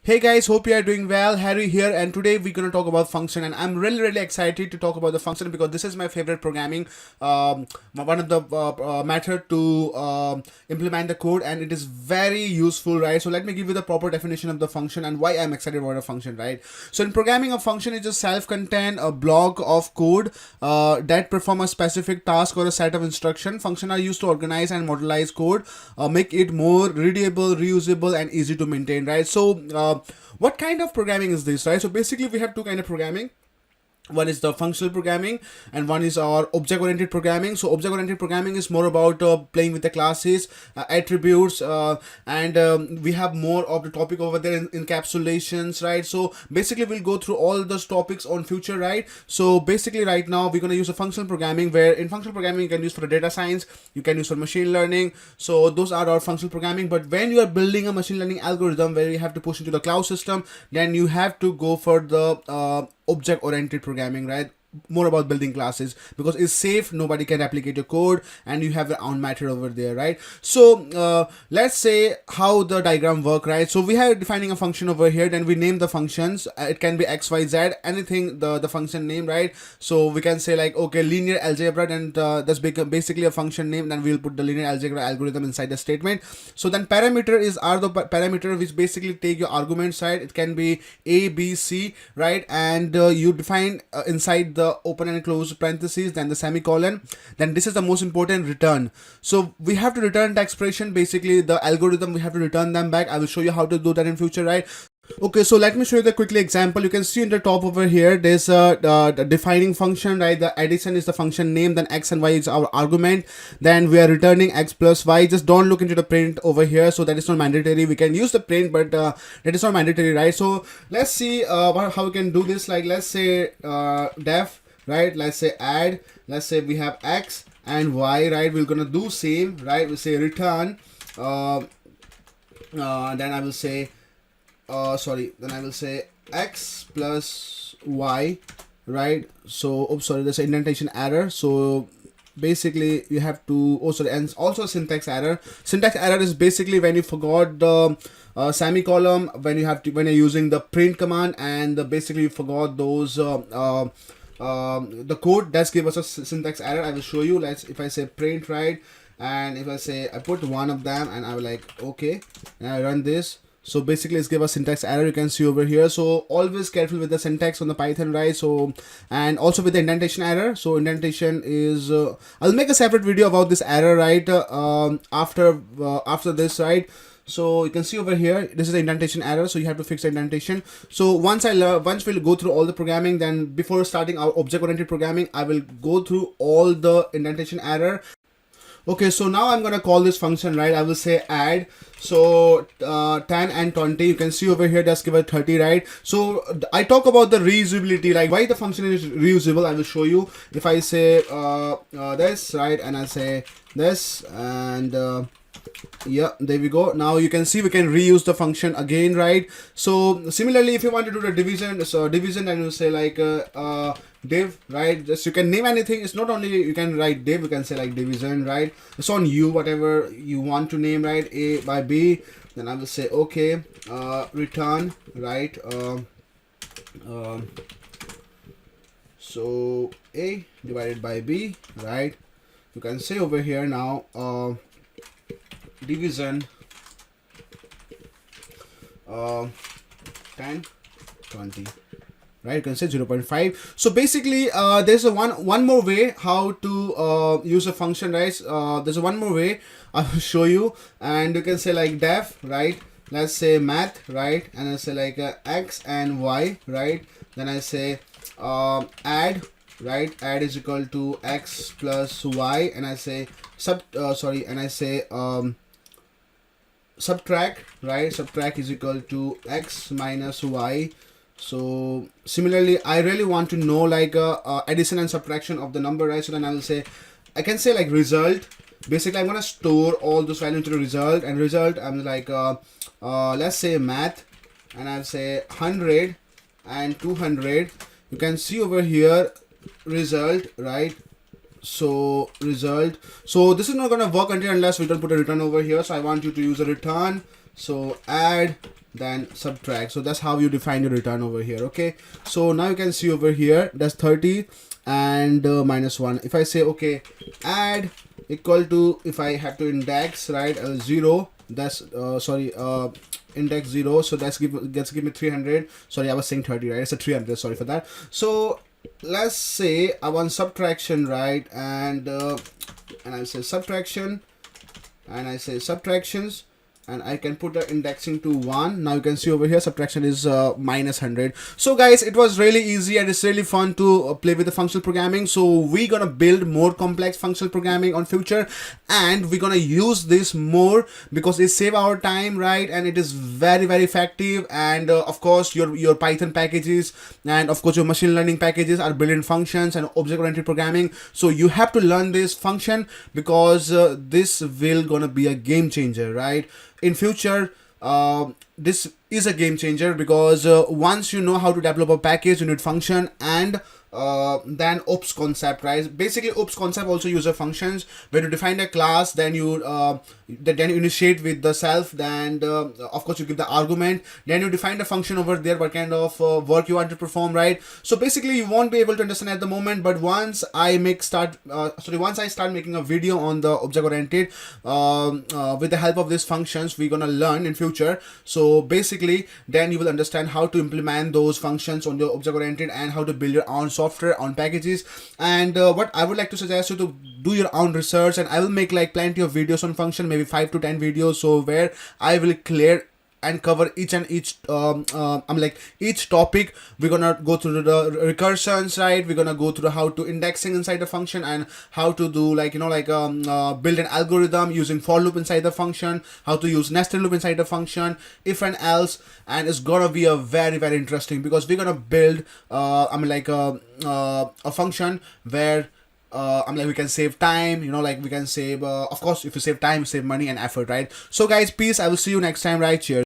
Hey guys, hope you are doing well. Harry here, and today we're gonna talk about function. And I'm really excited to talk about the function because this is my favorite programming, one of the method to implement the code, and it is very useful, right? So let me give you the proper definition of the function and why I'm excited about a function, right? So in programming, a function is a self-contained block of code that perform a specific task or a set of instruction. Function are used to organize and modelize code, make it more readable, reusable, and easy to maintain, right? So what kind of programming is this, right? So basically we have two kind of programming. One is the functional programming and one is our object-oriented programming. So object-oriented programming is more about playing with the classes, attributes, and we have more of the topic over there in encapsulations, right? So basically we'll go through all those topics on future, right? So basically right now we're going to use a functional programming, where in functional programming you can use for the data science, you can use for machine learning. So those are our functional programming. But when you are building a machine learning algorithm where you have to push into the cloud system, then you have to go for the object-oriented programming, right? More about building classes because it's safe, nobody can replicate your code, and you have your own method over there, right? So let's say how the diagram work, right? So we are defining a function over here, then we name the functions. It can be x, y, z, anything, the function name, right? So we can say like, okay, linear algebra, and that's basically a function name. Then we'll put the linear algebra algorithm inside the statement. So then parameter are the parameter which basically take your argument side. It can be a, b, c, right? And you define inside the open and close parentheses, then the semicolon, then this is the most important, return. So we have to return the expression, basically the algorithm, we have to return them back. I will show you how to do that in future, right? Okay, so let me show you the quickly example. You can see in the top over here there's the defining function, right? The addition is the function name, then x and y is our argument, then we are returning x plus y. Just don't look into the print over here, so that is not mandatory. We can use the print, but that is not mandatory, right? So let's see how we can do this. Like let's say def, right? Let's say add, let's say we have x and y, right? We're gonna do same, right? We say return, then I will say then I will say x plus y, right? So oops, sorry, there's an indentation error. So basically you have to and also syntax error. Syntax error is basically when you forgot the semicolon when you're using the print command, and basically you forgot those the code. That's give us a syntax error. I will show you. If I say print, right, and if I say I put one of them and I will like okay, and I run this. So basically it's give a syntax error, you can see over here. So always careful with the syntax on the Python, right? So and also with the indentation error. So indentation is I'll make a separate video about this error, right? After this, right? So you can see over here this is the indentation error, so you have to fix the indentation. So once we'll go through all the programming, then before starting our object-oriented programming, I will go through all the indentation error. Okay, so now I'm gonna call this function, right? I will say add. So 10 and 20, you can see over here just give it 30, right? So I talk about the reusability, like why the function is reusable. I will show you. If I say this, right, and I say this, and yeah, there we go. Now you can see we can reuse the function again, right? So similarly, if you want to do the division, so division, and you say like div, right? Just you can name anything. It's not only you can write div, you can say like division, right? It's on you, whatever you want to name, right? A by b, then I will say okay, return, right? So a divided by b, right? You can say over here now division 10 20, right? You can say 0.5. So basically there's a one more way how to use a function, right? There's a one more way I will show you, and you can say like def, right? Let's say math, right? And I say like x and y, right? Then I say add, right? Add is equal to x plus y, and I say and I say subtract, right? Subtract is equal to x minus y. So similarly, I really want to know like addition and subtraction of the number, right? So then I will say, I can say like result. Basically I'm gonna store all those values into the result, and result I'm like let's say math, and I'll say 100 and 200. You can see over here result, right? So result, so this is not going to work until unless we don't put a return over here. So I want you to use a return. So add, then subtract. So that's how you define your return over here. Okay, so now you can see over here that's 30 and minus 1. If I say okay, add equal to, if I have to index, right, 0, that's index 0, so that's give me 300. Sorry, I was saying 30, right? It's a 300, sorry for that. So let's say I want subtraction, right? And I say subtraction, and I say subtractions, and I can put the indexing to 1. Now you can see over here subtraction is minus 100. So guys, it was really easy and it's really fun to play with the functional programming. So we're gonna build more complex functional programming on future, and we're gonna use this more because it save our time, right? And it is very effective. And of course your Python packages and of course your machine learning packages are built in functions and object oriented programming. So you have to learn this function because this will gonna be a game changer, right? In future, this is a game changer because once you know how to develop a package, you need function and then ops concept, right? Basically ops concept also user functions. When you define a class, then you initiate with the self, then of course you give the argument, then you define the function over there, what kind of work you want to perform, right? So basically you won't be able to understand at the moment, but once I start making a video on the object oriented with the help of these functions we're gonna learn in future. So basically then you will understand how to implement those functions on your object oriented and how to build your own software on packages. And what I would like to suggest you to do your own research, and I will make like plenty of videos on function, maybe 5 to 10 videos, so where I will clear and cover each each topic. We're gonna go through the recursions, right? We're gonna go through how to indexing inside the function and how to do build an algorithm using for loop inside the function, how to use nested loop inside the function, if and else. And it's gonna be a very interesting because we're gonna build a function where we can save time, we can save of course if you save time, you save money and effort, right? So guys, peace. I will see you next time, right? Cheers.